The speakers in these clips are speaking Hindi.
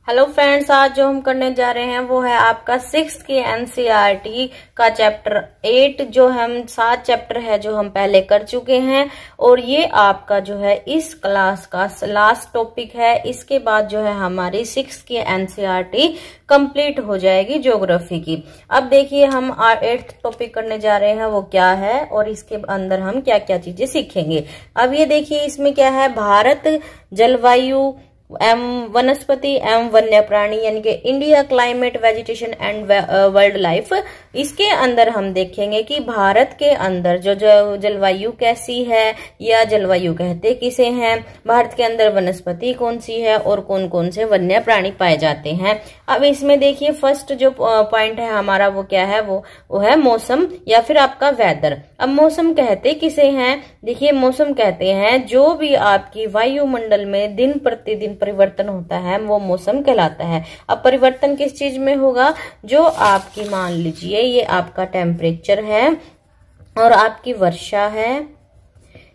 हेलो फ्रेंड्स, आज जो हम करने जा रहे हैं वो है आपका 6th के एनसीईआरटी का चैप्टर 8। जो हम 7 चैप्टर है जो हम पहले कर चुके हैं और ये आपका जो है इस क्लास का लास्ट टॉपिक है। इसके बाद जो है हमारी 6th की एनसीईआरटी कंप्लीट हो जाएगी ज्योग्राफी की। अब देखिए हम 8th टॉपिक करने जा रहे हैं वो क्या है और इसके अंदर हम क्या क्या चीजें सीखेंगे। अब ये देखिए इसमें क्या है, भारत जलवायु एवं वनस्पति एवं वन्य प्राणी यानी कि India climate vegetation and world life. इसके अंदर हम देखेंगे कि भारत के अंदर जो जलवायु कैसी है या जलवायु कहते किसे हैं, भारत के अंदर वनस्पति कौन सी है और कौन कौन से वन्य प्राणी पाए जाते हैं। अब इसमें देखिए फर्स्ट जो पॉइंट है हमारा वो क्या है, वो है मौसम या फिर आपका वेदर। अब मौसम कहते किसे हैं, देखिए मौसम कहते हैं जो भी आपकी वायुमंडल में दिन प्रतिदिन परिवर्तन होता है वो मौसम कहलाता है। अब परिवर्तन किस चीज में होगा, जो आपकी मान लीजिए ये आपका टेम्परेचर है और आपकी वर्षा है,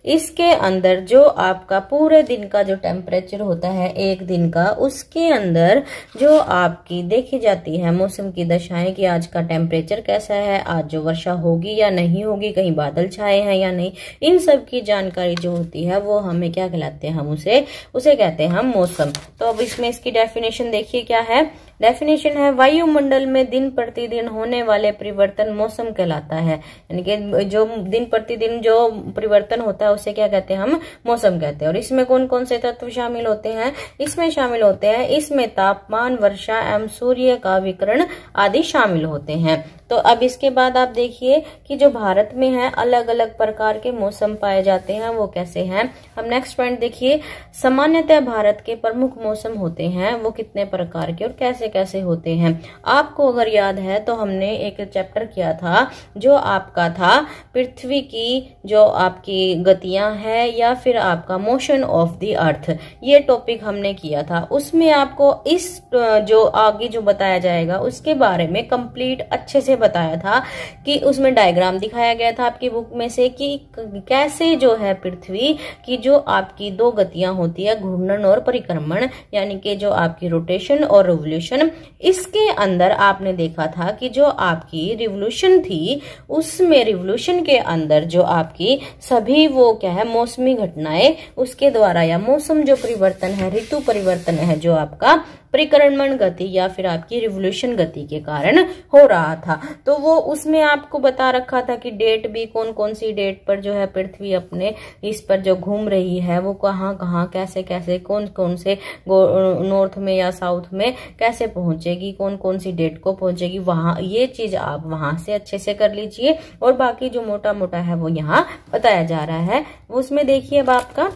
इसके अंदर जो आपका पूरे दिन का जो टेम्परेचर होता है एक दिन का, उसके अंदर जो आपकी देखी जाती है मौसम की दशाएं कि आज का टेम्परेचर कैसा है, आज जो वर्षा होगी या नहीं होगी, कहीं बादल छाए हैं या नहीं, इन सब की जानकारी जो होती है वो हमें क्या कहलाते हैं, हम उसे कहते हैं हम मौसम। तो अब इसमें इसकी डेफिनेशन देखिए क्या है। डेफिनेशन है वायुमंडल में दिन प्रतिदिन होने वाले परिवर्तन मौसम कहलाता है। यानी कि जो दिन प्रतिदिन जो परिवर्तन होता है उसे क्या कहते हैं, हम मौसम कहते हैं। और इसमें कौन कौन से तत्व शामिल होते हैं, इसमें शामिल होते हैं, इसमें तापमान, वर्षा एवं सूर्य का विकिरण आदि शामिल होते हैं। तो अब इसके बाद आप देखिए कि जो भारत में है अलग अलग प्रकार के मौसम पाए जाते हैं, वो कैसे हैं। अब नेक्स्ट पॉइंट देखिए, सामान्यतः भारत के प्रमुख मौसम होते हैं वो कितने प्रकार के और कैसे कैसे होते हैं। आपको अगर याद है तो हमने एक चैप्टर किया था जो आपका था पृथ्वी की जो आपकी गतियां है या फिर आपका मोशन ऑफ द अर्थ, ये टॉपिक हमने किया था। उसमें आपको इस जो आगे जो बताया जाएगा उसके बारे में कंप्लीट अच्छे से बताया था कि उसमें डायग्राम दिखाया गया था आपकी बुक में से कि कैसे जो है पृथ्वी की जो आपकी दो गतियां होती है, घूर्णन और परिक्रमण, यानी कि जो आपकी रोटेशन और रिवोल्यूशन। इसके अंदर आपने देखा था कि जो आपकी रिवोल्यूशन थी उसमें रिवोल्यूशन के अंदर जो आपकी सभी वो क्या है मौसमी घटनाएं उसके द्वारा या मौसम जो परिवर्तन है, ऋतु परिवर्तन है जो आपका परिक्रमण गति या फिर आपकी रिवोल्यूशन गति के कारण हो रहा था। तो वो उसमें आपको बता रखा था कि डेट भी कौन कौन सी डेट पर जो है पृथ्वी अपने इस पर जो घूम रही है वो कहाँ कहाँ कैसे कैसे कौन कौन से नॉर्थ में या साउथ में कैसे पहुंचेगी, कौन कौन सी डेट को पहुंचेगी, वहां ये चीज आप वहां से अच्छे से कर लीजिए। और बाकी जो मोटा मोटा है वो यहाँ बताया जा रहा है। उसमें देखिए अब आपका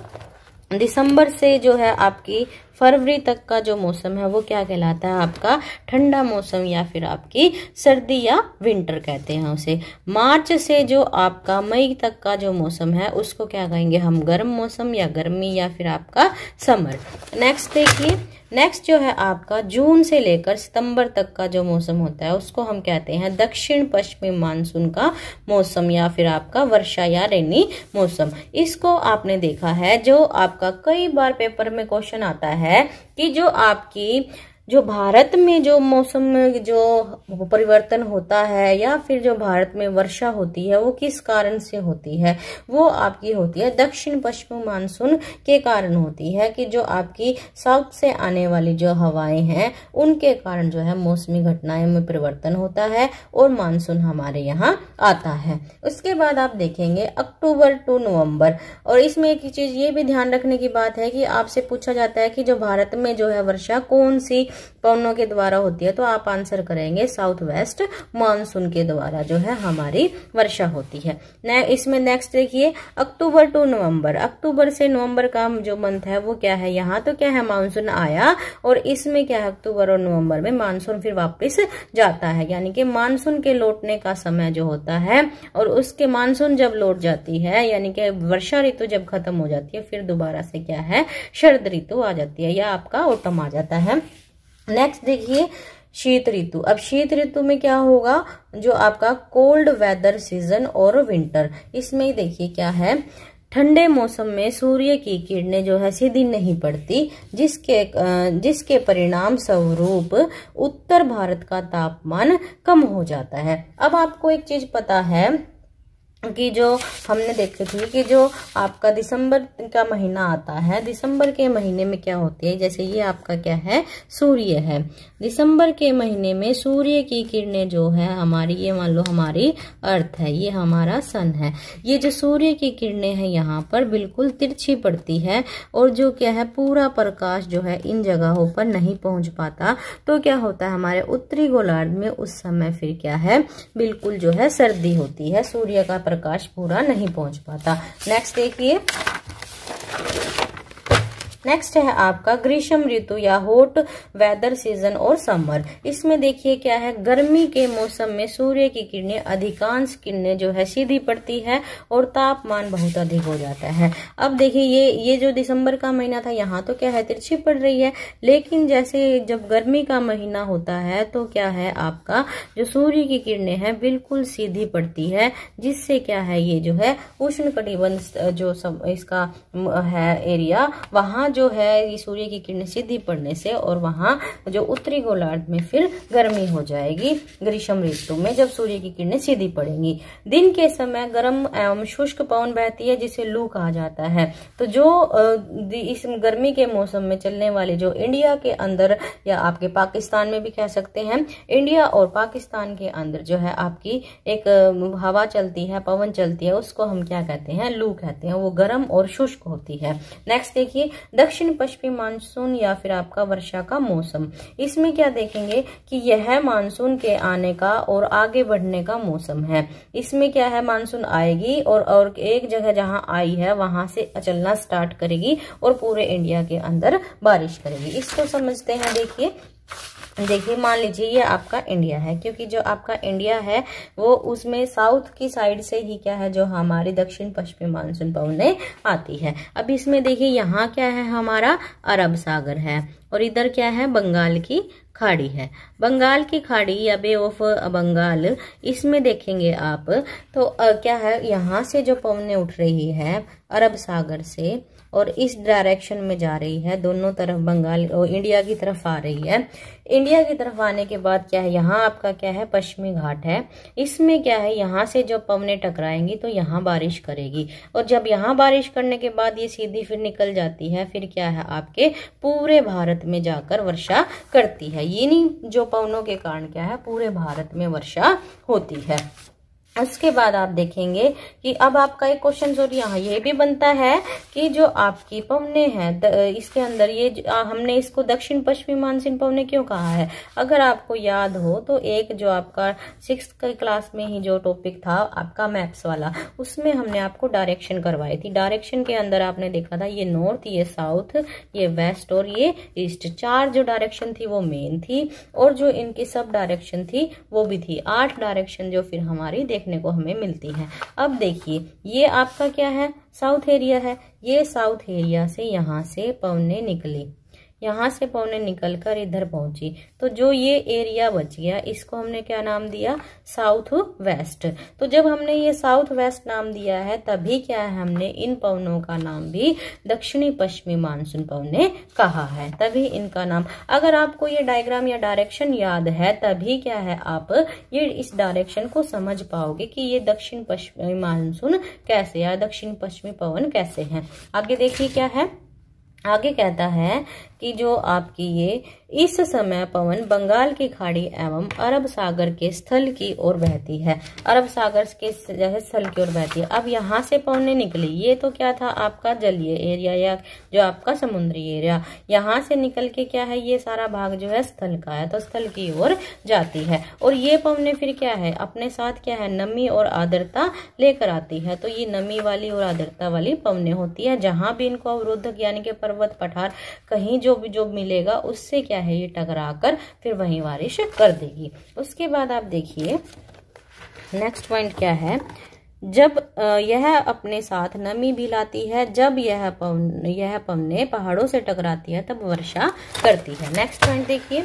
दिसंबर से जो है आपकी फरवरी तक का जो मौसम है वो क्या कहलाता है, आपका ठंडा मौसम या फिर आपकी सर्दी या विंटर कहते हैं उसे। मार्च से जो आपका मई तक का जो मौसम है उसको क्या कहेंगे हम, गर्म मौसम या गर्मी या फिर आपका समर। नेक्स्ट देखिए, नेक्स्ट जो है आपका जून से लेकर सितंबर तक का जो मौसम होता है उसको हम कहते हैं दक्षिण पश्चिमी मानसून का मौसम या फिर आपका वर्षा या रेनी मौसम। इसको आपने देखा है जो आपका कई बार पेपर में क्वेश्चन आता है कि जो आपकी जो भारत में जो मौसम में जो परिवर्तन होता है या फिर जो भारत में वर्षा होती है वो किस कारण से होती है, वो आपकी होती है दक्षिण पश्चिम मानसून के कारण होती है कि जो आपकी साउथ से आने वाली जो हवाएं हैं उनके कारण जो है मौसमी घटनाएं में परिवर्तन होता है और मानसून हमारे यहाँ आता है। उसके बाद आप देखेंगे अक्टूबर टू नवंबर। और इसमें एक चीज ये भी ध्यान रखने की बात है कि आपसे पूछा जाता है कि जो भारत में जो है वर्षा कौन सी पवनों के द्वारा होती है, तो आप आंसर करेंगे साउथ वेस्ट मानसून के द्वारा जो है हमारी वर्षा होती है। इसमें नेक्स्ट देखिए अक्टूबर टू नवंबर। अक्टूबर से नवंबर का जो मंथ है वो क्या है, यहाँ तो क्या है मानसून आया और इसमें क्या है अक्टूबर और नवंबर में मानसून फिर वापस जाता है, यानी कि मानसून के लौटने का समय जो होता है और उसके मानसून जब लौट जाती है यानी कि वर्षा ऋतु जब खत्म हो जाती है फिर दोबारा से क्या है शरद ऋतु आ जाती है या आपका ऑटम आ जाता है। नेक्स्ट देखिए शीत ऋतु। अब शीत ऋतु में क्या होगा, जो आपका कोल्ड वेदर सीजन और विंटर। इसमें देखिए क्या है, ठंडे मौसम में सूर्य की किरणें जो है सीधी नहीं पड़ती, जिसके परिणाम स्वरूप उत्तर भारत का तापमान कम हो जाता है। अब आपको एक चीज पता है कि जो हमने देखी थी कि जो आपका दिसंबर का महीना आता है, दिसंबर के महीने में क्या होती है, जैसे ये आपका क्या है, सूर्य है। दिसंबर के महीने में सूर्य की किरणें जो है हमारी, ये मान लो हमारी अर्थ है, ये हमारा सन है, ये जो सूर्य की किरणें हैं यहाँ पर बिल्कुल तिरछी पड़ती है और जो क्या है पूरा प्रकाश जो है इन जगहों पर नहीं पहुंच पाता। तो क्या होता है हमारे उत्तरी गोलार्ध में उस समय फिर क्या है, बिल्कुल जो है सर्दी होती है, सूर्य का प्रकाश पूरा नहीं पहुंच पाता। नेक्स्ट देखिए, नेक्स्ट है आपका ग्रीष्म ऋतु या हॉट वेदर सीजन और समर। इसमें देखिए क्या है, गर्मी के मौसम में सूर्य की किरणें, अधिकांश किरणें जो है सीधी पड़ती है और तापमान बहुत अधिक हो जाता है। अब देखिए ये जो दिसंबर का महीना था यहाँ तो क्या है तिरछी पड़ रही है, लेकिन जैसे जब गर्मी का महीना होता है तो क्या है आपका जो सूर्य की किरणें हैं बिल्कुल सीधी पड़ती है, जिससे क्या है ये जो है उष्णकटिबंध जो इसका है एरिया, वहां जो है ये सूर्य की किरणें सीधी पड़ने से और वहां जो उत्तरी गोलार्ध में फिर गर्मी हो जाएगी ग्रीष्म ऋतु में, जब सूर्य की किरणें सीधी पड़ेंगी। दिन के समय गर्म एवं शुष्क पवन बहती है जिसे लू कहा जाता है। तो जो इस गर्मी के मौसम में चलने वाले जो इंडिया के अंदर या आपके पाकिस्तान में भी कह सकते हैं, इंडिया और पाकिस्तान के अंदर जो है आपकी एक हवा चलती है, पवन चलती है, उसको हम क्या कहते हैं, लू कहते हैं, वो गर्म और शुष्क होती है। नेक्स्ट देखिए दक्षिण पश्चिमी मानसून या फिर आपका वर्षा का मौसम। इसमें क्या देखेंगे कि यह मानसून के आने का और आगे बढ़ने का मौसम है। इसमें क्या है, मानसून आएगी और एक जगह जहां आई है वहां से चलना स्टार्ट करेगी और पूरे इंडिया के अंदर बारिश करेगी। इसको समझते हैं। देखिए मान लीजिए ये आपका इंडिया है, क्योंकि जो आपका इंडिया है वो उसमें साउथ की साइड से ही क्या है जो हमारी दक्षिण पश्चिमी मानसून पवनें आती है। अब इसमें देखिए यहाँ क्या है, हमारा अरब सागर है और इधर क्या है, बंगाल की खाड़ी है। बंगाल की खाड़ी या बे ऑफ बंगाल, इसमें देखेंगे आप तो क्या है, यहाँ से जो पवनें उठ रही है अरब सागर से और इस डायरेक्शन में जा रही है, दोनों तरफ बंगाल और इंडिया की तरफ आ रही है। इंडिया की तरफ आने के बाद क्या है, यहाँ आपका क्या है, पश्चिमी घाट है। इसमें क्या है, यहाँ से जब पवनें टकराएंगी तो यहाँ बारिश करेगी और जब यहाँ बारिश करने के बाद ये सीधी फिर निकल जाती है, फिर क्या है आपके पूरे भारत में जाकर वर्षा करती है। ये नहीं जो पवनों के कारण क्या है पूरे भारत में वर्षा होती है। उसके बाद आप देखेंगे कि अब आपका एक क्वेश्चन और यहाँ ये भी बनता है कि जो आपकी पवनें हैं इसके अंदर ये हमने इसको दक्षिण पश्चिमी मानसून पवनें क्यों कहा है। अगर आपको याद हो तो एक जो आपका 6th क्लास में ही जो टॉपिक था आपका मैप्स वाला, उसमें हमने आपको डायरेक्शन करवाई थी। डायरेक्शन के अंदर आपने देखा था ये नॉर्थ, ये साउथ, ये वेस्ट और ये ईस्ट, 4 जो डायरेक्शन थी वो मेन थी और जो इनकी सब डायरेक्शन थी वो भी थी 8 डायरेक्शन जो फिर हमारी देखने को हमें मिलती है। अब देखिए ये आपका क्या है, साउथ एरिया है। ये साउथ एरिया से यहाँ से पवनें निकली, यहाँ से पवनें निकलकर इधर पहुंची, तो जो ये एरिया बच गया इसको हमने क्या नाम दिया, साउथ वेस्ट। तो जब हमने ये साउथ वेस्ट नाम दिया है तभी क्या है, हमने इन पवनों का नाम भी दक्षिणी पश्चिमी मानसून पवनें कहा है, तभी इनका नाम। अगर आपको ये डायग्राम या डायरेक्शन याद है तभी क्या है आप ये इस डायरेक्शन को समझ पाओगे कि ये दक्षिण पश्चिमी मानसून कैसे या दक्षिण पश्चिमी पवन कैसे हैं। आगे देखिए क्या है, आगे कहता है कि जो आपकी ये इस समय पवन बंगाल की खाड़ी एवं अरब सागर के स्थल की ओर बहती है, अरब सागर के स्थल की ओर बहती है। अब यहाँ से पवनें निकली, ये तो क्या था आपका जलीय एरिया या जो आपका समुद्री एरिया, यहाँ से निकल के क्या है ये सारा भाग जो है स्थल का है, तो स्थल की ओर जाती है और ये पवनें फिर क्या है अपने साथ क्या है नमी और आर्द्रता लेकर आती है। तो ये नमी वाली और आर्द्रता वाली पवनें होती है, जहां भी इनको अवरोधक यानी कि पर्वत पठार कहीं जो मिलेगा उससे क्या है ये टकराकर फिर वहीं बारिश कर देगी। उसके बाद आप देखिए नेक्स्ट पॉइंट क्या है, जब यह अपने साथ नमी भी लाती है, जब यह पवनें पहाड़ों से टकराती है तब वर्षा करती है। नेक्स्ट पॉइंट देखिए,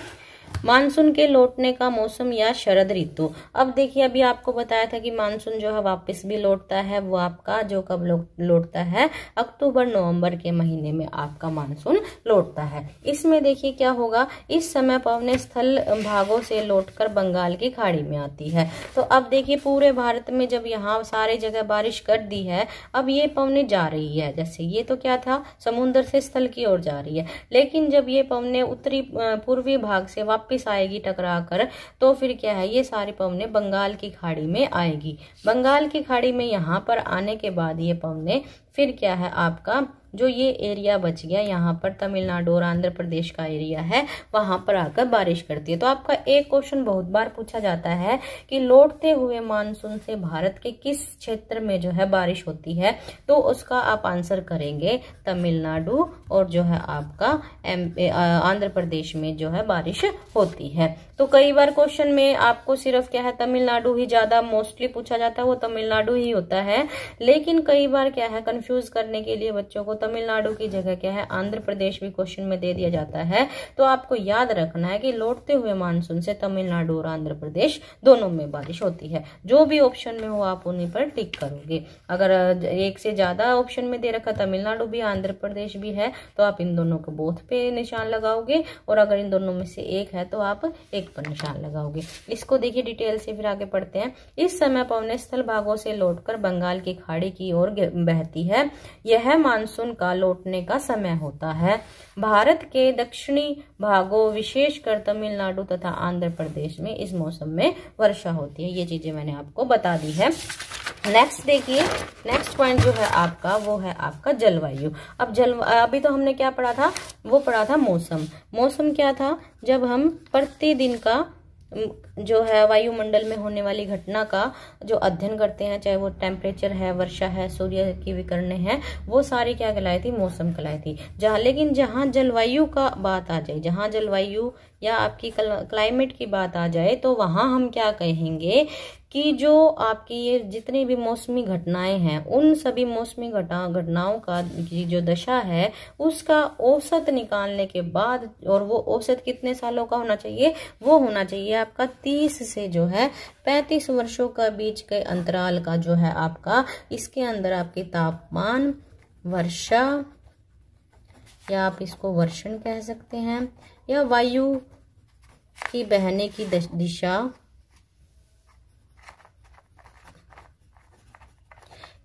मानसून के लौटने का मौसम या शरद ऋतु। अब देखिए, अभी आपको बताया था कि मानसून जो है वापस भी लौटता है, वो आपका जो कब लौटता है, अक्टूबर नवंबर के महीने में आपका मानसून लौटता है। इसमें देखिए क्या होगा, इस समय पवनें स्थल भागों से लौटकर बंगाल की खाड़ी में आती है। तो अब देखिए पूरे भारत में जब यहाँ सारे जगह बारिश कर दी है, अब ये पवनें जा रही है, जैसे ये तो क्या था, समुद्र से स्थल की ओर जा रही है, लेकिन जब ये पवनें उत्तरी पूर्वी भाग से वापस आएगी टकरा कर, तो फिर क्या है, ये सारी पवनें बंगाल की खाड़ी में आएगी। बंगाल की खाड़ी में यहाँ पर आने के बाद ये पवनें फिर क्या है, आपका जो ये एरिया बच गया यहाँ पर तमिलनाडु और आंध्र प्रदेश का एरिया है, वहां पर आकर बारिश करती है। तो आपका एक क्वेश्चन बहुत बार पूछा जाता है कि लौटते हुए मानसून से भारत के किस क्षेत्र में जो है बारिश होती है, तो उसका आप आंसर करेंगे तमिलनाडु और जो है आपका आंध्र प्रदेश में जो है बारिश होती है। तो कई बार क्वेश्चन में आपको सिर्फ क्या है, तमिलनाडु ही ज्यादा मोस्टली पूछा जाता है, वो तमिलनाडु ही होता है, लेकिन कई बार क्या है, कंफ्यूज करने के लिए बच्चों को तमिलनाडु की जगह क्या है, आंध्र प्रदेश भी क्वेश्चन में दे दिया जाता है। तो आपको याद रखना है कि लौटते हुए मानसून से तमिलनाडु और आंध्र प्रदेश दोनों में बारिश होती है। जो भी ऑप्शन में हो आप उन्हीं पर टिक करोगे। अगर एक से ज्यादा ऑप्शन में दे रखा तमिलनाडु भी आंध्र प्रदेश भी है, तो आप इन दोनों को बोथ पे निशान लगाओगे, और अगर इन दोनों में से एक है तो आप एक पर निशान लगाओगे। इसको देखिए डिटेल से फिर आगे पढ़ते हैं। इस समय पवनें स्थल भागों से लौटकर बंगाल की खाड़ी की ओर बहती है। यह मानसून का लौटने का समय होता है। भारत के दक्षिणी भागों विशेषकर तमिलनाडु तथा आंध्र प्रदेश में इस मौसम में वर्षा होती है। ये चीजें मैंने आपको बता दी है। नेक्स्ट देखिए, नेक्स्ट पॉइंट जो है आपका, वो है आपका जलवायु। अब अभी तो हमने क्या पढ़ा था, वो पढ़ा था मौसम। मौसम क्या था, जब हम प्रतिदिन का जो है वायुमंडल में होने वाली घटना का जो अध्ययन करते हैं, चाहे वो टेम्परेचर है, वर्षा है, सूर्य की विकिरणें हैं, वो सारी क्या कहलाई थी, मौसम कहलाई थी। लेकिन जहां जलवायु का बात आ जाए, जहां जलवायु या आपकी क्लाइमेट की बात आ जाए, तो वहां हम क्या कहेंगे कि जो आपकी ये जितनी भी मौसमी घटनाएं हैं, उन सभी मौसमी घटनाओं का की जो दशा है, उसका औसत निकालने के बाद, और वो औसत कितने सालों का होना चाहिए, वो होना चाहिए आपका 30 से जो है 35 वर्षों का बीच के अंतराल का जो है आपका, इसके अंदर आपके तापमान, वर्षा, या आप इसको वर्षण कह सकते हैं, या वायु की बहने की दिशा,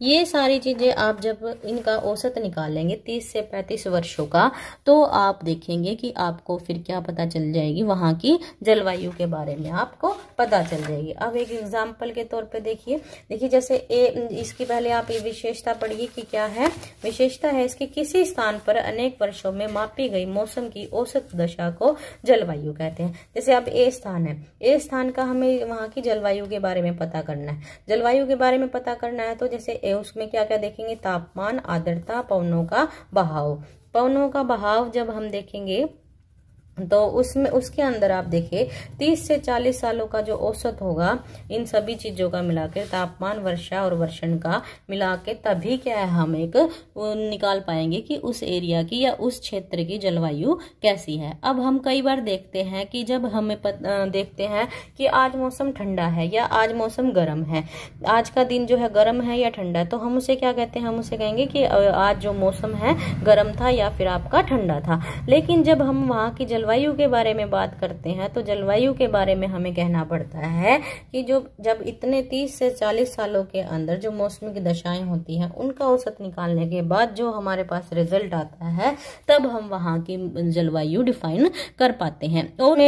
ये सारी चीजें आप जब इनका औसत निकालेंगे 30 से 35 वर्षों का, तो आप देखेंगे कि आपको फिर क्या पता चल जाएगी, वहां की जलवायु के बारे में आपको पता चल जाएगी। अब एक एग्जाम्पल के तौर पे देखिए जैसे इसकी पहले आप ये विशेषता पढ़िए कि क्या है। विशेषता है इसकी, किसी स्थान पर अनेक वर्षों में मापी गई मौसम की औसत दशा को जलवायु कहते हैं। जैसे अब ए स्थान है, ए स्थान का हमें वहां की जलवायु के बारे में पता करना है। जलवायु के बारे में पता करना है तो जैसे उसमें क्या क्या देखेंगे, तापमान, आर्द्रता, पवनों का बहाव। पवनों का बहाव जब हम देखेंगे तो उसमें उसके अंदर आप देखिए 30 से 40 सालों का जो औसत होगा, इन सभी चीजों का मिलाकर, तापमान, वर्षा और वर्षण का मिलाके, तभी क्या है हम एक निकाल पाएंगे कि उस एरिया की या उस क्षेत्र की जलवायु कैसी है। अब हम कई बार देखते हैं कि जब हमें देखते हैं कि आज मौसम ठंडा है या आज मौसम गर्म है, आज का दिन जो है गर्म है या ठंडा है, तो हम उसे क्या कहते हैं, हम उसे कहेंगे कि आज जो मौसम है गर्म था या फिर आपका ठंडा था। लेकिन जब हम वहां की जलवायु के बारे में बात करते हैं तो जलवायु के बारे में हमें कहना पड़ता है कि जब इतने 30 से 40 सालों के अंदर जो मौसम की दशाएं होती हैं, उनका औसत निकालने के बाद जो हमारे पास रिजल्ट आता है, तब हम वहां की जलवायु डिफाइन कर पाते हैं। और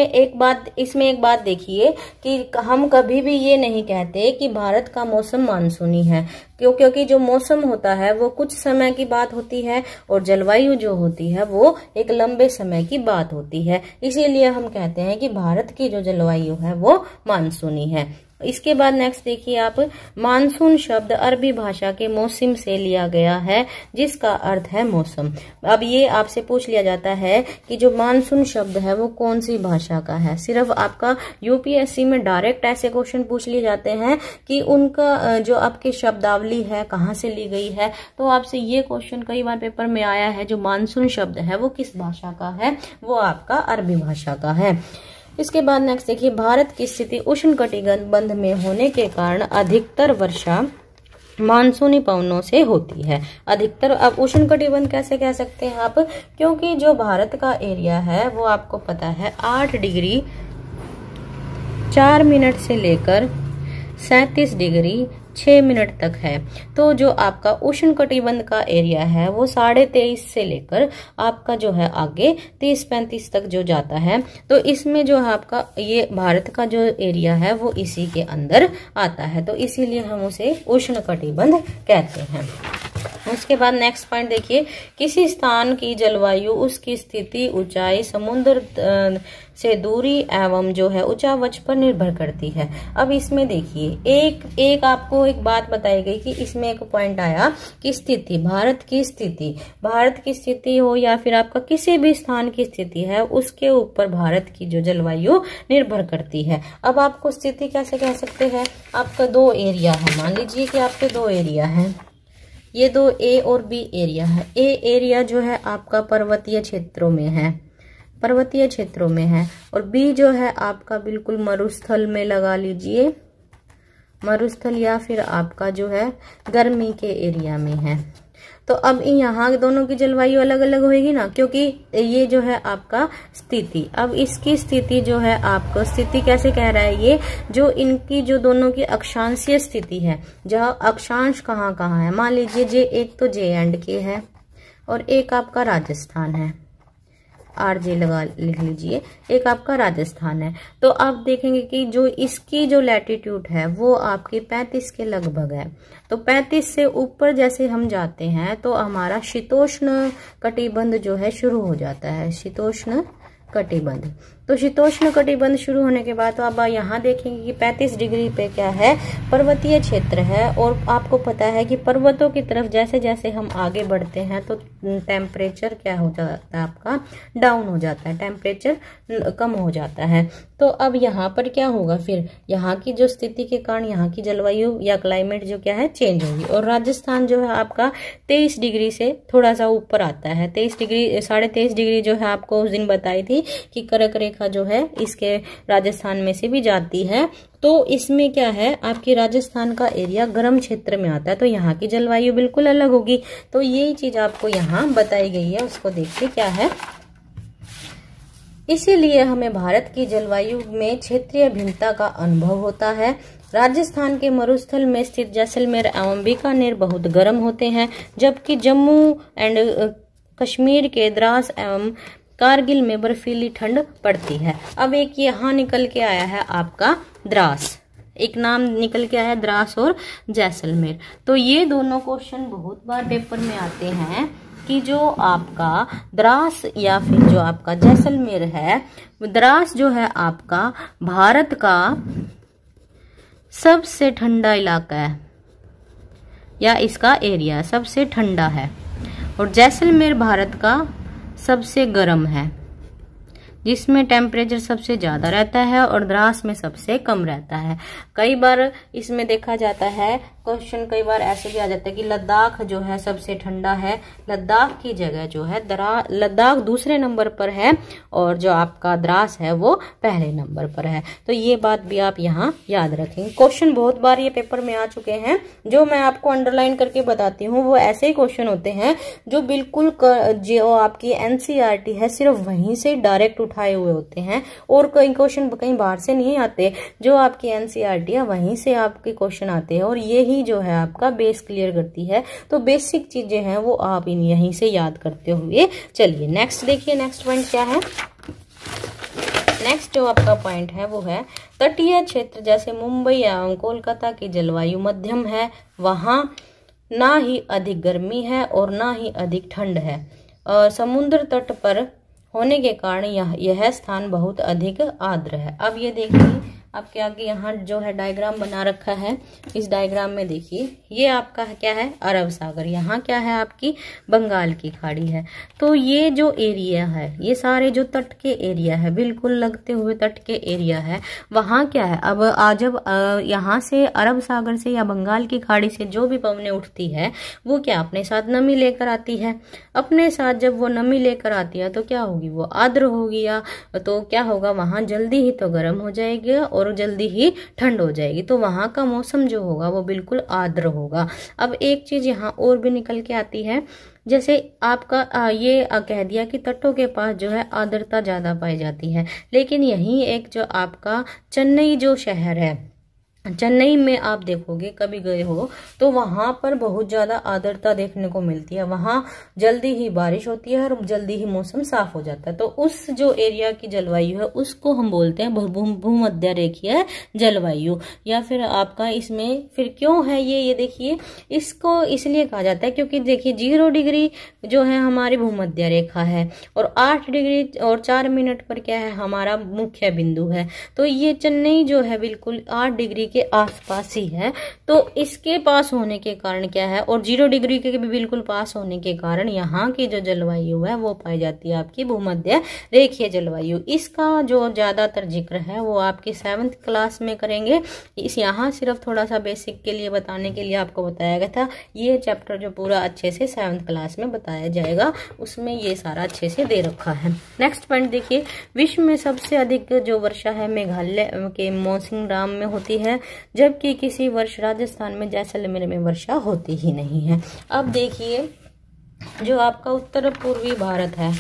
इसमें एक बात देखिए कि हम कभी भी ये नहीं कहते कि भारत का मौसम मानसूनी है, क्योंकि जो मौसम होता है वो कुछ समय की बात होती है, और जलवायु जो होती है वो एक लंबे समय की बात होती है। इसीलिए हम कहते हैं कि भारत की जो जलवायु है वो मानसूनी है। इसके बाद नेक्स्ट देखिए आप, मानसून शब्द अरबी भाषा के मौसम से लिया गया है, जिसका अर्थ है मौसम। अब ये आपसे पूछ लिया जाता है कि जो मानसून शब्द है वो कौन सी भाषा का है। सिर्फ आपका यूपीएससी में डायरेक्ट ऐसे क्वेश्चन पूछ लिए जाते हैं कि उनका जो आपकी शब्दावली है कहाँ से ली गई है। तो आपसे ये क्वेश्चन कई बार पेपर में आया है, जो मानसून शब्द है वो किस भाषा का है, वो आपका अरबी भाषा का है। इसके बाद नेक्स्ट देखिए, भारत की स्थिति उष्णकटिबंध में होने के कारण अधिकतर वर्षा मानसूनी पवनों से होती है। अधिकतर, अब उष्णकटिबंध कैसे कह सकते हैं आप, क्योंकि जो भारत का एरिया है वो आपको पता है 8 डिग्री 4 मिनट से लेकर 37 डिग्री 6 मिनट तक है। तो जो आपका उष्णकटिबंध का एरिया है वो 23.5 से लेकर आपका जो है आगे 30-35 तक जो जाता है। तो इसमें जो है आपका ये भारत का जो एरिया है वो इसी के अंदर आता है, तो इसीलिए हम उसे उष्णकटिबंध कहते हैं। उसके बाद नेक्स्ट पॉइंट देखिए, किसी स्थान की जलवायु उसकी स्थिति, ऊंचाई, समुद्र से दूरी एवं जो है ऊंचावच पर निर्भर करती है। अब इसमें देखिए एक आपको एक बात बताई गई कि इसमें एक पॉइंट आया कि स्थिति, भारत की स्थिति हो या फिर आपका किसी भी स्थान की स्थिति है, उसके ऊपर भारत की जो जलवायु निर्भर करती है। अब आपको स्थिति कैसे कह सकते हैं, आपका 2 एरिया है, मान लीजिए कि आपके 2 एरिया है, ये 2 ए और बी एरिया है। ए एरिया जो है आपका पर्वतीय क्षेत्रों में है और बी जो है आपका बिल्कुल मरुस्थल में, लगा लीजिए मरुस्थल या फिर आपका जो है गर्मी के एरिया में है। तो अब यहाँ दोनों की जलवायु अलग अलग होगी ना, क्योंकि ये जो है आपका स्थिति, अब इसकी स्थिति जो है आपको स्थिति कैसे कह रहा है, ये जो इनकी जो दोनों की अक्षांशीय स्थिति है, जहाँ अक्षांश कहाँ कहाँ है, मान लीजिए एक तो J&K है और एक आपका राजस्थान है, RJ लिख लीजिए, एक आपका राजस्थान है। तो आप देखेंगे कि जो इसकी जो लैटिट्यूड है वो आपकी 35 के लगभग है। तो 35 से ऊपर जैसे हम जाते हैं तो हमारा शीतोष्ण कटिबंध जो है शुरू हो जाता है, शीतोष्ण कटिबंध। तो शीतोष्ण कटिबंध शुरू होने के बाद तो आप यहाँ देखेंगे कि 35 डिग्री पे क्या है, पर्वतीय क्षेत्र है। और आपको पता है कि पर्वतों की तरफ जैसे जैसे हम आगे बढ़ते हैं तो टेम्परेचर क्या हो जाता है, आपका डाउन हो जाता है, टेम्परेचर कम हो जाता है। तो अब यहाँ पर क्या होगा, फिर यहाँ की जो स्थिति के कारण यहाँ की जलवायु या क्लाइमेट जो क्या है चेंज होगी। और राजस्थान जो है आपका 23 डिग्री से थोड़ा सा ऊपर आता है, 23 डिग्री 23.5 डिग्री जो है आपको उस दिन बताई थी कि कर्क रेखा जो है इसके राजस्थान में से भी जाती है। तो इसमें क्या है, आपकी राजस्थान का एरिया गर्म क्षेत्र में आता है, तो यहाँ की जलवायु बिल्कुल अलग होगी। तो यही चीज आपको यहाँ बताई गई है, उसको देखिए क्या है। इसीलिए हमें भारत की जलवायु में क्षेत्रीय भिन्नता का अनुभव होता है। राजस्थान के मरुस्थल में स्थित जैसलमेर एवं बीकानेर बहुत गर्म होते हैं, जबकि जम्मू एंड कश्मीर के द्रास एवं कारगिल में बर्फीली ठंड पड़ती है। अब एक यहाँ निकल के आया है आपका द्रास, एक नाम निकल के आया है द्रास और जैसलमेर। तो ये दोनों क्वेश्चन बहुत बार पेपर में आते हैं कि जो आपका द्रास या फिर जो आपका जैसलमेर है, द्रास जो है आपका भारत का सबसे ठंडा इलाका है या इसका एरिया सबसे ठंडा है, और जैसलमेर भारत का सबसे गर्म है, जिसमें टेम्परेचर सबसे ज्यादा रहता है और द्रास में सबसे कम रहता है। कई बार इसमें देखा जाता है क्वेश्चन, कई बार ऐसे भी आ जाता है कि लद्दाख जो है सबसे ठंडा है, लद्दाख की जगह जो है लद्दाख दूसरे नंबर पर है और जो आपका द्रास है वो पहले नंबर पर है। तो ये बात भी आप यहाँ याद रखेंगे। क्वेश्चन बहुत बार ये पेपर में आ चुके हैं, जो मैं आपको अंडरलाइन करके बताती हूँ वो ऐसे ही क्वेश्चन होते हैं जो बिल्कुल जो आपकी NCERT है सिर्फ वहीं से डायरेक्ट उठाए हुए होते हैं, और कई क्वेश्चन कहीं बाहर से नहीं आते, जो आपकी NCERT है वहीं से आपके क्वेश्चन आते हैं, और यही जो है आपका बेस क्लियर करती है। तो बेसिक चीजें हैं वो आप इन यहीं से याद करते हुए चलिए। नेक्स्ट देखिए, नेक्स्ट पॉइंट क्या है। नेक्स्ट जो आपका पॉइंट है वो है तटीय क्षेत्र जैसे मुंबई एवं कोलकाता की जलवायु मध्यम है, वहां ना ही अधिक गर्मी है और ना ही अधिक ठंड है, और समुद्र तट पर होने के कारण यह स्थान बहुत अधिक आर्द्र है। अब ये देखिए आपके आगे यहाँ जो है डायग्राम बना रखा है। इस डायग्राम में देखिए ये आपका क्या है, अरब सागर, यहाँ क्या है आपकी बंगाल की खाड़ी है। तो ये जो एरिया है, ये सारे जो तट के एरिया है, बिल्कुल लगते हुए तट के एरिया है, वहाँ क्या है, अब जब यहाँ से अरब सागर से या बंगाल की खाड़ी से जो भी पवनें उठती है वो क्या अपने साथ नमी लेकर आती है। अपने साथ जब वो नमी लेकर आती है तो क्या होगी, वो आर्द्र होगी, या तो क्या होगा, वहां जल्दी ही तो गर्म हो जाएगी और जल्दी ही ठंड हो जाएगी। तो वहां का मौसम जो होगा वो बिल्कुल आर्द्र होगा। अब एक चीज यहाँ और भी निकल के आती है, जैसे आपका ये कह दिया कि तटों के पास जो है आर्द्रता ज्यादा पाई जाती है, लेकिन यही एक जो आपका चेन्नई जो शहर है, चेन्नई में आप देखोगे, कभी गए हो तो वहां पर बहुत ज्यादा आर्द्रता देखने को मिलती है। वहां जल्दी ही बारिश होती है और जल्दी ही मौसम साफ हो जाता है। तो उस जो एरिया की जलवायु है उसको हम बोलते हैं भूमध्य रेखीय जलवायु। या फिर आपका इसमें फिर क्यों है ये देखिए, इसको इसलिए कहा जाता है क्योंकि देखिए 0 डिग्री जो है हमारी भूमध्य रेखा है और 8 डिग्री और 4 मिनट पर क्या है हमारा मुख्य बिंदु है। तो ये चेन्नई जो है बिल्कुल 8 डिग्री के आसपास ही है। तो इसके पास होने के कारण क्या है, और 0 डिग्री के भी बिल्कुल पास होने के कारण यहाँ की जो जलवायु है वो पाई जाती है आपकी भूमध्य रेखीय जलवायु। इसका जो ज्यादातर जिक्र है वो आपकी 7th क्लास में करेंगे। इस यहाँ सिर्फ थोड़ा सा बेसिक के लिए बताने के लिए आपको बताया गया था। ये चैप्टर जो पूरा अच्छे से 7th क्लास में बताया जाएगा, उसमें ये सारा अच्छे से दे रखा है। नेक्स्ट पॉइंट देखिए, विश्व में सबसे अधिक जो वर्षा है मेघालय के मौसिनराम में होती है, जबकि किसी वर्ष राजस्थान में जैसलमेर में वर्षा होती ही नहीं है। अब देखिए जो आपका उत्तर पूर्वी भारत है,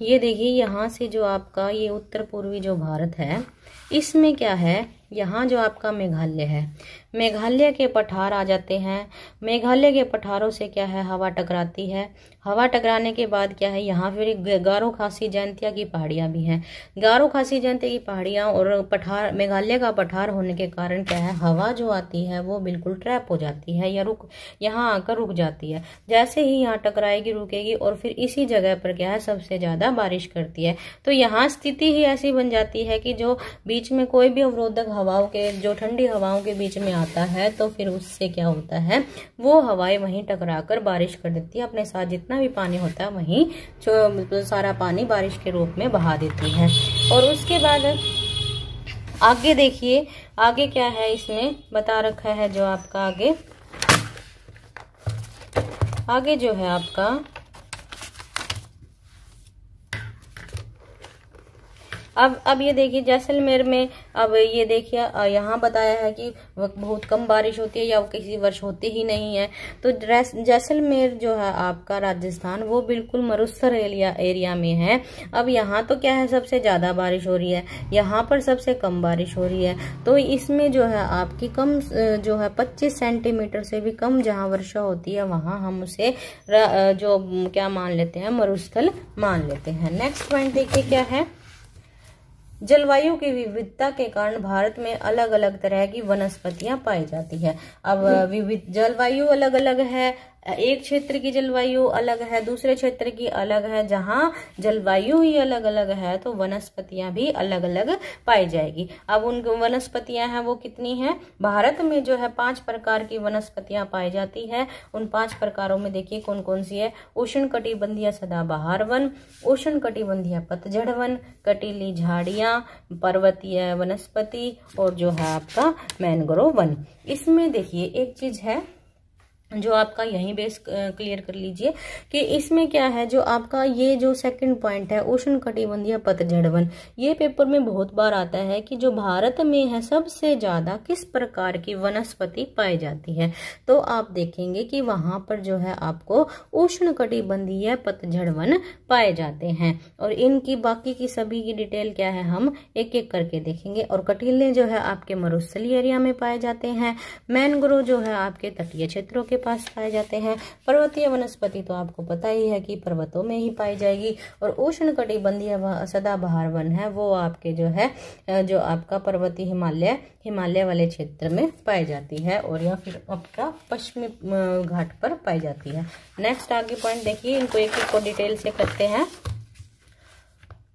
ये देखिए यहाँ से जो आपका ये उत्तर पूर्वी जो भारत है, इसमें क्या है, यहाँ जो आपका मेघालय है, मेघालय के पठार आ जाते हैं। मेघालय के पठारों से क्या है हवा टकराती है। हवा टकराने के बाद क्या है, यहाँ फिर गारो खासी जयंतिया की पहाड़ियाँ भी हैं। गारो खासी जयंतिया की पहाड़ियाँ और पठार, मेघालय का पठार होने के कारण क्या है, हवा जो आती है वो बिल्कुल ट्रैप हो जाती है या यहाँ आकर रुक जाती है। जैसे ही यहाँ टकराएगी रुकेगी और फिर इसी जगह पर क्या है सबसे ज्यादा बारिश करती है। तो यहाँ स्थिति ही ऐसी बन जाती है कि जो बीच में कोई भी अवरोधक हवाओं के, जो ठंडी हवाओं के बीच में आता है, तो फिर उससे क्या होता है, वो हवाएं वहीं टकराकर बारिश कर देती है। अपने साथ जितना भी पानी होता है वहीं जो सारा पानी बारिश के रूप में बहा देती है। और उसके बाद आगे देखिए, आगे क्या है इसमें बता रखा है, जो आपका आगे जो है आपका अब ये देखिए जैसलमेर में, अब ये देखिए यहाँ बताया है कि बहुत कम बारिश होती है या किसी वर्ष होती ही नहीं है। तो जैसलमेर जो है आपका राजस्थान, वो बिल्कुल मरुस्थल एरिया में है। अब यहाँ तो क्या है सबसे ज्यादा बारिश हो रही है, यहाँ पर सबसे कम बारिश हो रही है। तो इसमें जो है आपकी कम जो है 25 सेंटीमीटर से भी कम जहाँ वर्षा होती है वहां हम उसे जो क्या मान लेते हैं, मरुस्थल मान लेते हैं। नेक्स्ट पॉइंट देखिए क्या है, जलवायु की विविधता के कारण भारत में अलग अलग तरह की वनस्पतियां पाई जाती है। अब विविध जलवायु अलग अलग है, एक क्षेत्र की जलवायु अलग है, दूसरे क्षेत्र की अलग है। जहाँ जलवायु ही अलग अलग है तो वनस्पतियां भी अलग अलग पाई जाएगी। अब उन वनस्पतियां हैं वो कितनी हैं, भारत में जो है 5 प्रकार की वनस्पतियां पाई जाती है। उन 5 प्रकारों में देखिए कौन कौन सी है, उष्ण कटिबंधीय सदाबहार वन, उष्ण कटिबंधीय पतझड़ वन, कटीली झाड़ियां, पर्वतीय वनस्पति और जो है आपका मैंग्रोव वन। इसमें देखिए एक चीज है जो आपका यही बेस क्लियर कर लीजिए कि इसमें क्या है, जो आपका ये जो सेकंड पॉइंट है उष्ण कटिबंधीय पतझड़ वन, ये पेपर में बहुत बार आता है कि जो भारत में है सबसे ज्यादा किस प्रकार की वनस्पति पाई जाती है। तो आप देखेंगे कि वहां पर जो है आपको उष्ण कटिबंधीय पतझड़ वन पाए जाते हैं। और इनकी बाकी की सभी की डिटेल क्या है हम एक एक करके देखेंगे। और कटीले जो है आपके मरुस्थलीय एरिया में पाए जाते हैं, मैनग्रोव जो है आपके तटीय क्षेत्रों के पास पाए जाते हैं, पर्वतीय वनस्पति तो आपको पता ही है कि पर्वतों में ही पाई जाएगी, और उष्ण कटिबंधीय सदाबहार वन है वो आपके जो है जो आपका पर्वतीय हिमालय वाले क्षेत्र में पाई जाती है, और या फिर आपका पश्चिमी घाट पर पाई जाती है। नेक्स्ट आगे पॉइंट देखिए, इनको एक एक को डिटेल से करते हैं।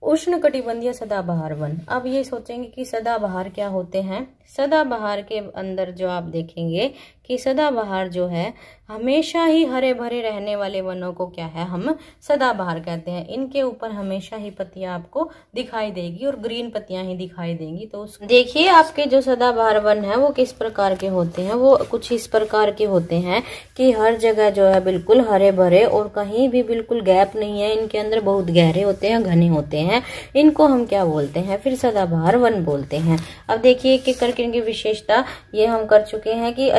उष्णकटिबंधीय सदाबहार वन। अब ये सोचेंगे कि सदाबहार क्या होते हैं। सदाबहार के अंदर जो आप देखेंगे कि सदाबहार जो है हमेशा ही हरे भरे रहने वाले वनों को क्या है, हम सदाबहार कहते हैं। इनके ऊपर हमेशा ही पत्तियां आपको दिखाई देगी और ग्रीन पत्तियां ही दिखाई देंगी। तो देखिए आपके जो सदाबहार वन है वो किस प्रकार के होते हैं। वो कुछ इस प्रकार के होते हैं कि हर जगह जो है बिल्कुल हरे भरे और कहीं भी बिल्कुल गैप नहीं है। इनके अंदर बहुत गहरे होते हैं, घने होते हैं। इनको हम क्या बोलते हैं, फिर सदाबहार वन बोलते हैं। अब देखिए एक एक करके इनकी विशेषता ये हम कर चुके हैं कि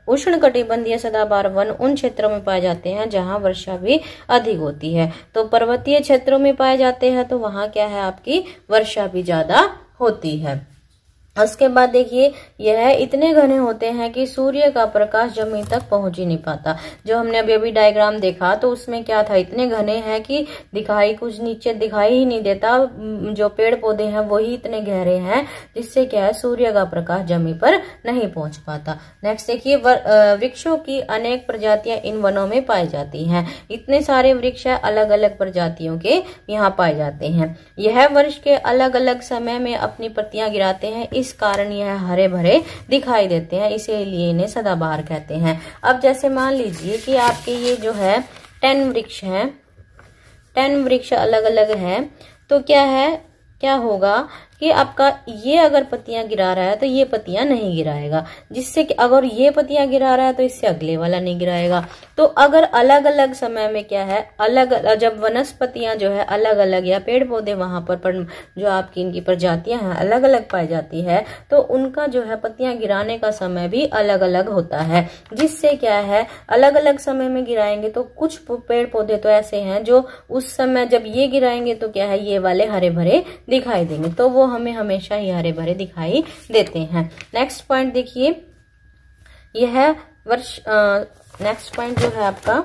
उष्णकटिबंधीय सदाबहार वन उन क्षेत्रों में पाए जाते हैं जहां वर्षा भी अधिक होती है। तो पर्वतीय क्षेत्रों में पाए जाते हैं तो वहां क्या है, आपकी वर्षा भी ज्यादा होती है। उसके बाद देखिए यह इतने घने होते हैं कि सूर्य का प्रकाश जमीन तक पहुंच ही नहीं पाता। जो हमने अभी अभी डायग्राम देखा तो उसमें क्या था, इतने घने हैं कि दिखाई कुछ नीचे दिखाई ही नहीं देता। जो पेड़ पौधे हैं वही इतने गहरे हैं जिससे क्या है, सूर्य का प्रकाश जमीन पर नहीं पहुंच पाता। नेक्स्ट देखिए वृक्षों की अनेक प्रजातियां इन वनों में पाई जाती हैं। इतने सारे वृक्ष अलग अलग प्रजातियों के यहाँ पाए जाते हैं। यह वर्ष के अलग अलग समय में अपनी पत्तियां गिराते हैं, इस कारण यह हरे भरे दिखाई देते हैं, इसीलिए इन्हें सदाबहार कहते हैं। अब जैसे मान लीजिए कि आपके ये जो है 10 वृक्ष हैं, 10 वृक्ष अलग अलग हैं, तो क्या होगा कि आपका ये अगर पत्तियां गिरा रहा है तो ये पत्तियां नहीं गिराएगा, जिससे कि अगर ये पत्तियां गिरा रहा है तो इससे अगले वाला नहीं गिराएगा। तो अगर अलग अलग समय में क्या है, जब वनस्पतियां जो है अलग अलग या पेड़ पौधे वहां पर जो आपकी इनकी प्रजातियां हैं अलग अलग पाई जाती है, तो उनका जो है पत्तियां गिराने का समय भी अलग अलग होता है। जिससे क्या है, अलग अलग समय में गिराएंगे तो कुछ पेड़ पौधे तो ऐसे हैं जो उस समय जब ये गिराएंगे तो क्या है, ये वाले हरे भरे दिखाई देंगे, तो वो हमें हमेशा ही हरे भरे दिखाई देते हैं। नेक्स्ट पॉइंट देखिए, यह नेक्स्ट पॉइंट जो है आपका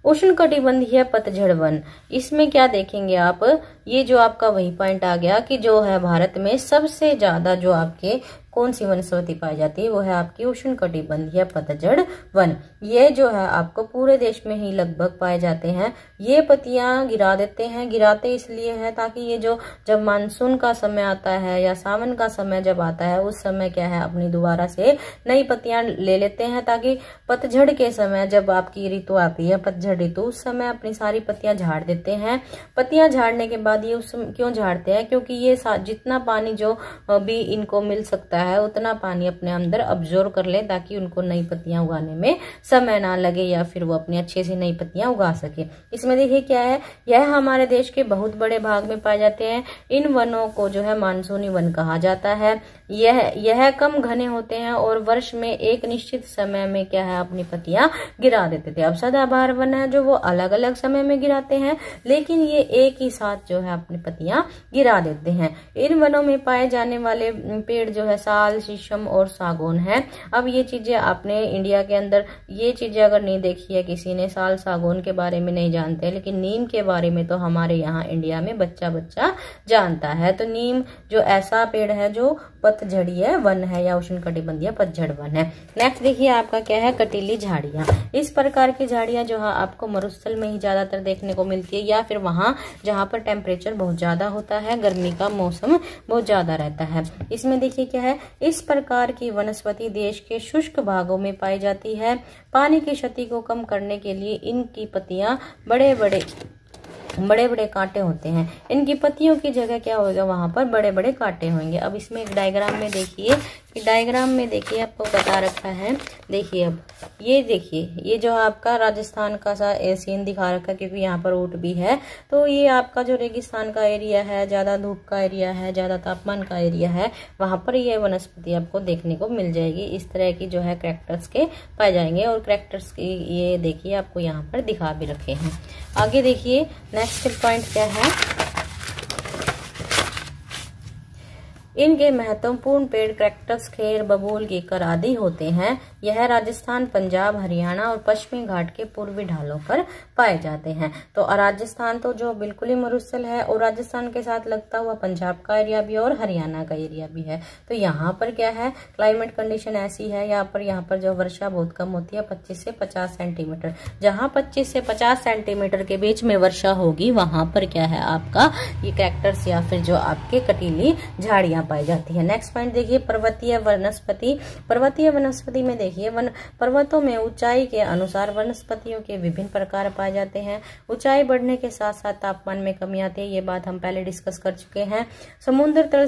उष्णकटिबंधीय पतझड़ वन। इसमें क्या देखेंगे आप, ये जो आपका वही पॉइंट आ गया कि जो है भारत में सबसे ज्यादा जो आपके कौन सी वनस्पति पाई जाती है वो है आपकी उष्णकटिबंधीय पतझड़ वन। ये जो है आपको पूरे देश में ही लगभग पाए जाते हैं। ये पत्तियां गिरा देते हैं, गिराते इसलिए है ताकि ये जो जब मानसून का समय आता है या सावन का समय जब आता है उस समय क्या है, अपनी दोबारा से नई पत्तियां ले लेते हैं, ताकि पतझड़ के समय जब आपकी ऋतु आती है पतझड़ ऋतु, उस समय अपनी सारी पत्तियां झाड़ देते हैं। पत्तियां झाड़ने के बाद ये उस क्यों झाड़ते हैं, क्योंकि ये जितना पानी जो भी इनको मिल सकता है उतना पानी अपने अंदर अब्जॉर्ब कर ले, ताकि उनको नई पत्तियां उगाने में समय ना लगे या फिर वो अपनी अच्छे से नई पत्तियां उगा सके। इसमें देखिए क्या है, यह हमारे देश के बहुत बड़े भाग में पाए जाते हैं। इन वनों को जो है मानसूनी वन कहा जाता है। यह कम घने होते हैं और वर्ष में एक निश्चित समय में क्या है, अपनी पत्तियां गिरा देते थे। अब सदाबहार वन है जो वो अलग अलग समय में गिराते हैं, लेकिन ये एक ही साथ जो है अपनी पत्तियां गिरा देते हैं। इन वनों में पाए जाने वाले पेड़ जो है साल, शीशम और सागौन है। अब ये चीजें आपने इंडिया के अंदर ये चीजें अगर नहीं देखी है किसी ने, साल सागौन के बारे में नहीं जानते, लेकिन नीम के बारे में तो हमारे यहाँ इंडिया में बच्चा बच्चा जानता है। तो नीम जो ऐसा पेड़ है जो पतझड़ीय वन है या उष्णकटिबंधीय पतझड़ वन है। नेक्स्ट देखिए आपका क्या है, कटीली झाड़ियां। इस प्रकार की झाड़ियां जो है आपको मरुस्थल में ही ज्यादातर देखने को मिलती है, या फिर वहां जहां पर टेम्परेचर बहुत ज्यादा होता है, गर्मी का मौसम बहुत ज्यादा रहता है। इसमें देखिए क्या है, इस प्रकार की वनस्पति देश के शुष्क भागों में पाई जाती है। पानी की क्षति को कम करने के लिए इनकी पत्तियां बड़े बड़े कांटे होते हैं। इनकी पत्तियों की जगह क्या होगा, वहां पर बड़े बड़े कांटे होंगे। अब इसमें एक डायग्राम में देखिए कि डायग्राम में देखिए आपको बता रखा है। देखिए अब ये देखिए, ये जो आपका राजस्थान का सा सीन दिखा रखा है, क्योंकि यहाँ पर ऊंट भी है। तो ये आपका जो रेगिस्तान का एरिया है, ज्यादा धूप का एरिया है, ज्यादा तापमान का एरिया है, वहां पर ये वनस्पति आपको देखने को मिल जाएगी। इस तरह की जो है कैरेक्टर्स के पाए जाएंगे, और कैरेक्टर्स की ये देखिए आपको यहाँ पर दिखा भी रखे हैं। आगे देखिए नेक्स्ट पॉइंट क्या है, इनके महत्वपूर्ण पेड़ कैक्टस, खेर, बबूल, कीकर आदि होते हैं। यह राजस्थान, पंजाब, हरियाणा और पश्चिमी घाट के पूर्वी ढालों पर पाए जाते हैं। तो राजस्थान तो जो बिल्कुल ही मरुस्थल है, और राजस्थान के साथ लगता हुआ पंजाब का एरिया भी और हरियाणा का एरिया भी है। तो यहाँ पर क्या है, क्लाइमेट कंडीशन ऐसी है, यहाँ पर जो वर्षा बहुत कम होती है, 25 से 50 सेंटीमीटर। जहाँ 25 से 50 सेंटीमीटर के बीच में वर्षा होगी, वहां पर क्या है आपका ये कैक्टस या फिर जो आपके कटीली झाड़ियां पाई जाती है। नेक्स्ट पॉइंट देखिए, पर्वतीय वनस्पति। पर्वतीय वनस्पति में देखिए, पर्वतों में ऊंचाई के अनुसार वनस्पतियों के विभिन्न प्रकार पाए जाते हैं। ऊंचाई बढ़ने के साथ साथ तापमान में कमी आती है, ये बात हम पहले डिस्कस कर चुके हैं। समुद्र तल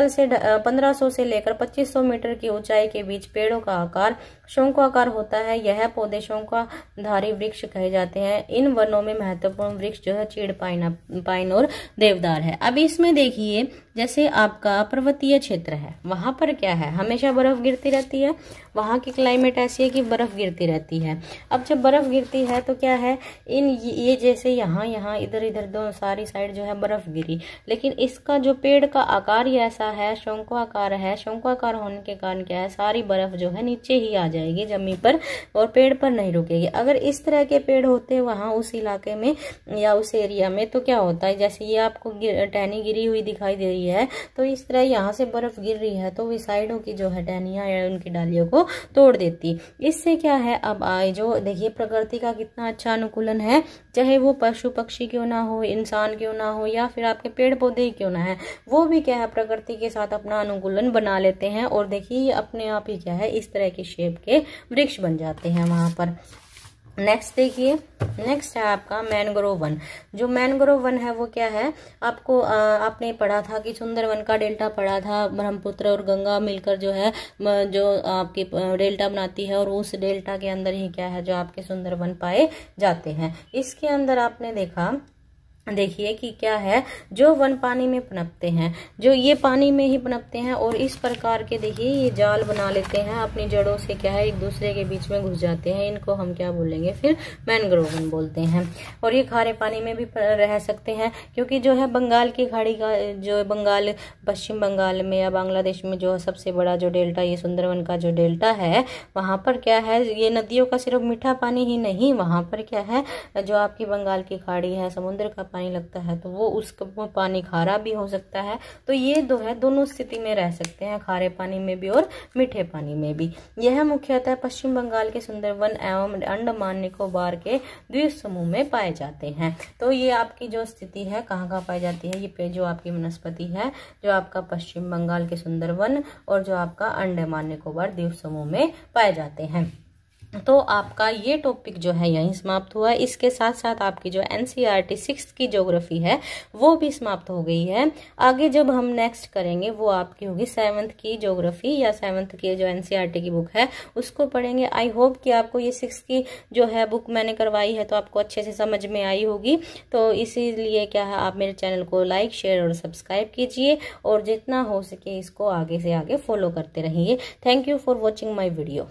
से 1500 से लेकर 2500 मीटर की ऊंचाई के बीच पेड़ों का आकार शंकुआकार होता है। यह पौधे शंकुधारी वृक्ष कहे जाते हैं। इन वनों में महत्वपूर्ण वृक्ष जो है चीड़, पाइन और देवदार है। अब इसमें देखिए, जैसे आपका पर्वतीय क्षेत्र है, वहां पर क्या है, हमेशा बर्फ गिरती रहती है। वहां की क्लाइमेट ऐसी है कि बर्फ गिरती रहती है। अब जब बर्फ गिरती है तो क्या है, ये जैसे यहाँ इधर दो सारी साइड जो है बर्फ गिरी, लेकिन इसका जो पेड़ का आकार ही ऐसा है, शंकुआकार है। शंकुआकार होने के कारण क्या है, सारी बर्फ जो है नीचे ही आ जाएगी जमीन पर और पेड़ पर नहीं रुकेगी। अगर इस तरह के पेड़ होते वहां उस इलाके में या उस एरिया में, तो क्या होता है, जैसे ये आपको टहनी गिरी हुई दिखाई दे रही है, तो इस तरह यहाँ से बर्फ गिर रही है तो वो साइडों की जो है टहनियां या उनकी डालियों को तोड़ देती। इससे क्या है, अब जो देखिए प्रकृति का कितना अच्छा अनुकूलन है, चाहे वो पशु पक्षी क्यों ना हो, इंसान क्यों ना हो, या फिर आपके पेड़ पौधे ही क्यों ना है, वो भी क्या है प्रकृति के साथ अपना अनुकूलन बना लेते हैं। और देखिए ये अपने आप ही क्या है इस तरह की शेप के वृक्ष बन जाते हैं वहां पर। नेक्स्ट देखिए, नेक्स्ट है आपका मैनग्रोव वन। जो मैनग्रोव वन है वो क्या है, आपको आपने पढ़ा था कि सुंदरवन का डेल्टा पढ़ा था, ब्रह्मपुत्र और गंगा मिलकर जो है जो आपकी डेल्टा बनाती है, और उस डेल्टा के अंदर ही क्या है जो आपके सुंदरवन पाए जाते हैं। इसके अंदर आपने देखिए कि क्या है, जो वन पानी में पनपते हैं, जो ये पानी में ही पनपते हैं, और इस प्रकार के देखिए ये जाल बना लेते हैं, अपनी जड़ों से क्या है एक दूसरे के बीच में घुस जाते हैं। इनको हम क्या बोलेंगे फिर, मैनग्रोव वन बोलते हैं। और ये खारे पानी में भी रह सकते हैं, क्योंकि जो है बंगाल की खाड़ी का जो बंगाल, पश्चिम बंगाल में या बांग्लादेश में जो सबसे बड़ा जो डेल्टा, ये सुंदरवन का जो डेल्टा है, वहां पर क्या है ये नदियों का सिर्फ मीठा पानी ही नहीं, वहां पर क्या है जो आपकी बंगाल की खाड़ी है, समुद्र का पानी लगता है, तो वो उसका पानी खारा भी हो सकता है। तो ये दोनों स्थिति में रह सकते हैं, खारे पानी में भी और मीठे पानी में भी। यह मुख्यतः पश्चिम बंगाल के सुंदरवन एवं अंडमान निकोबार के द्वीप समूह में पाए जाते हैं। तो ये आपकी जो स्थिति है कहाँ पाई जाती है, ये जो आपकी वनस्पति है, जो आपका पश्चिम बंगाल के सुंदरवन और जो आपका अंडमान निकोबार द्वीप समूह में पाए जाते हैं। तो आपका ये टॉपिक जो है यहीं समाप्त हुआ है। इसके साथ साथ आपकी जो एनसीईआरटी 6th की ज्योग्राफी है वो भी समाप्त हो गई है। आगे जब हम नेक्स्ट करेंगे वो आपकी होगी 7th की ज्योग्राफी, या 7th की जो एनसीईआरटी की बुक है उसको पढ़ेंगे। आई होप कि आपको ये 6th की जो है बुक मैंने करवाई है तो आपको अच्छे से समझ में आई होगी। तो इसीलिए क्या है, आप मेरे चैनल को लाइक, शेयर और सब्सक्राइब कीजिए, और जितना हो सके इसको आगे से आगे फॉलो करते रहिए। Thank you for watching my video.